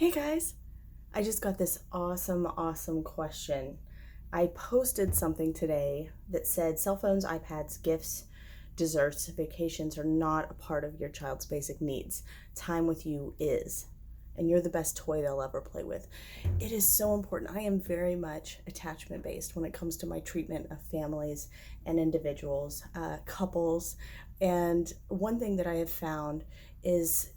Hey guys, I just got this awesome question. I posted something today that said cell phones, iPads, gifts, desserts, vacations are not a part of your child's basic needs. Time with you is. And you're the best toy they'll ever play with. It is so important. I am very much attachment based when it comes to my treatment of families and individuals, couples. And one thing that I have found is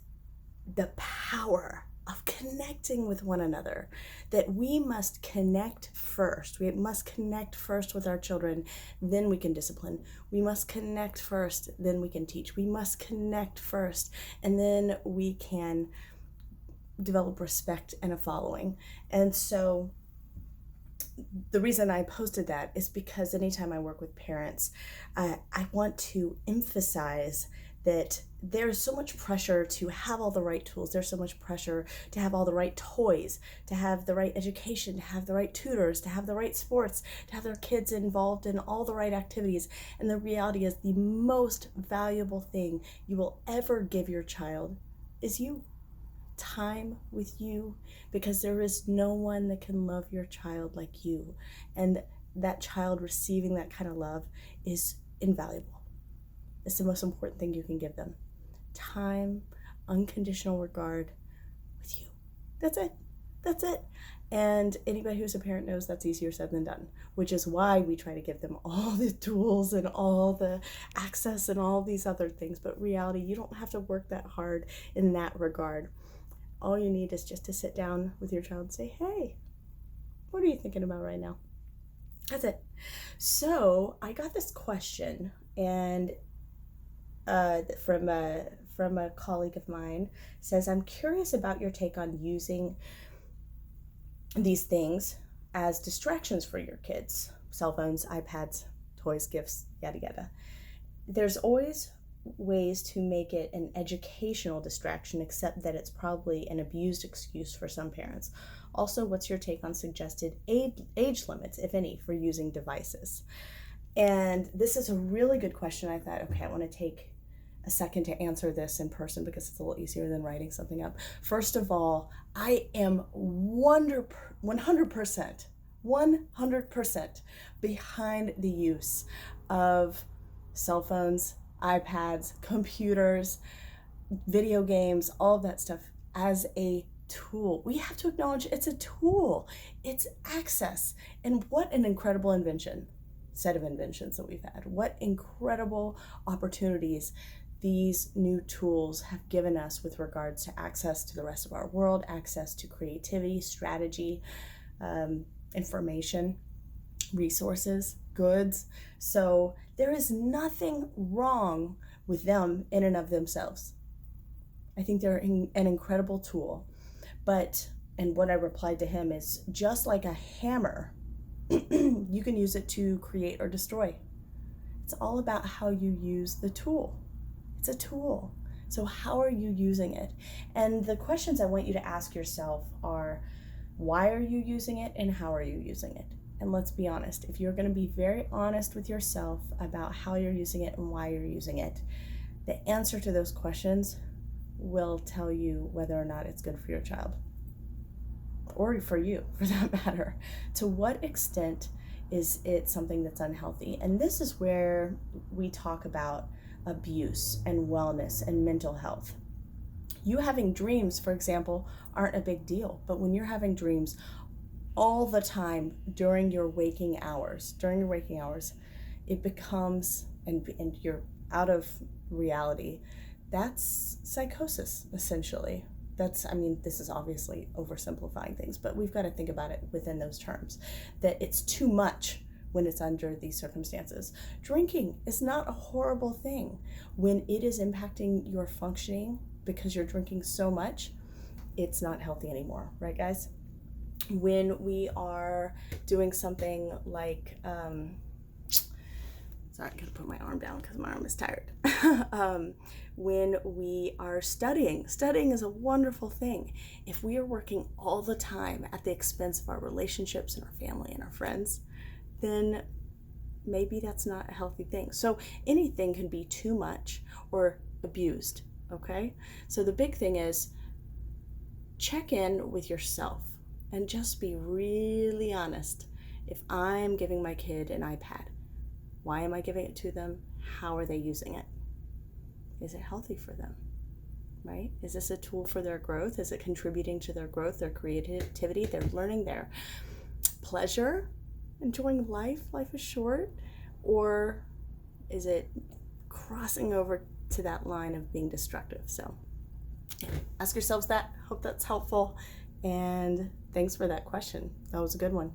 the power of connecting with one another, that we must connect first. We must connect first with our children, then we can discipline. We must connect first, then we can teach. We must connect first, and then we can develop respect and a following. And so the reason I posted that is because anytime I work with parents, I want to emphasize that there's so much pressure to have all the right tools. There's so much pressure to have all the right toys, to have the right education, to have the right tutors, to have the right sports, to have their kids involved in all the right activities. And the reality is the most valuable thing you will ever give your child is you. Time with you, because there is no one that can love your child like you. And that child receiving that kind of love is invaluable. It's the most important thing you can give them. Time, unconditional regard with you. That's it. That's it. And anybody who's a parent knows that's easier said than done, which is why we try to give them all the tools and all the access and all these other things. But reality, you don't have to work that hard in that regard. All you need is just to sit down with your child and say, hey, what are you thinking about right now? That's it. So I got this question, and from a colleague of mine. Says, I'm curious about your take on using these things as distractions for your kids. Cell phones, iPads, toys, gifts, yada yada. There's always ways to make it an educational distraction, except that it's probably an abused excuse for some parents. Also, what's your take on suggested age limits, if any, for using devices? And this is a really good question. I thought, okay, I want to take a second to answer this in person because it's a little easier than writing something up. First of all, I am 100% behind the use of cell phones, iPads, computers, video games, all of that stuff as a tool. We have to acknowledge it's a tool. It's access. And what an incredible set of inventions that we've had. What incredible opportunities these new tools have given us with regards to access to the rest of our world, access to creativity, strategy, information, resources, goods. So there is nothing wrong with them in and of themselves. I think they're an incredible tool. And what I replied to him is, just like a hammer, you can use it to create or destroy. It's all about how you use the tool. It's a tool. So how are you using it? And the questions I want you to ask yourself are, why are you using it and how are you using it? And let's be honest, if you're going to be very honest with yourself about how you're using it and why you're using it, the answer to those questions will tell you whether or not it's good for your child. Or for you, for that matter. To what extent is it something that's unhealthy? And this is where we talk about abuse and wellness and mental health. You having dreams, for example, aren't a big deal. But when you're having dreams all the time during your waking hours, it becomes, and you're out of reality, that's psychosis, essentially. This is obviously oversimplifying things, but we've got to think about it within those terms, that it's too much when it's under these circumstances. Drinking is not a horrible thing. When it is impacting your functioning because you're drinking so much, it's not healthy anymore, right, guys? When we are doing something like, sorry, I gotta put my arm down because my arm is tired. When we are studying is a wonderful thing. If we are working all the time at the expense of our relationships and our family and our friends, then maybe that's not a healthy thing. So anything can be too much or abused, okay? So the big thing is check in with yourself and just be really honest. If I'm giving my kid an iPad, why am I giving it to them? How are they using it? Is it healthy for them? Right? Is this a tool for their growth? Is it contributing to their growth, their creativity, their learning, their pleasure, enjoying life? Life is short. Or is it crossing over to that line of being destructive? So ask yourselves that. Hope that's helpful. And thanks for that question. That was a good one.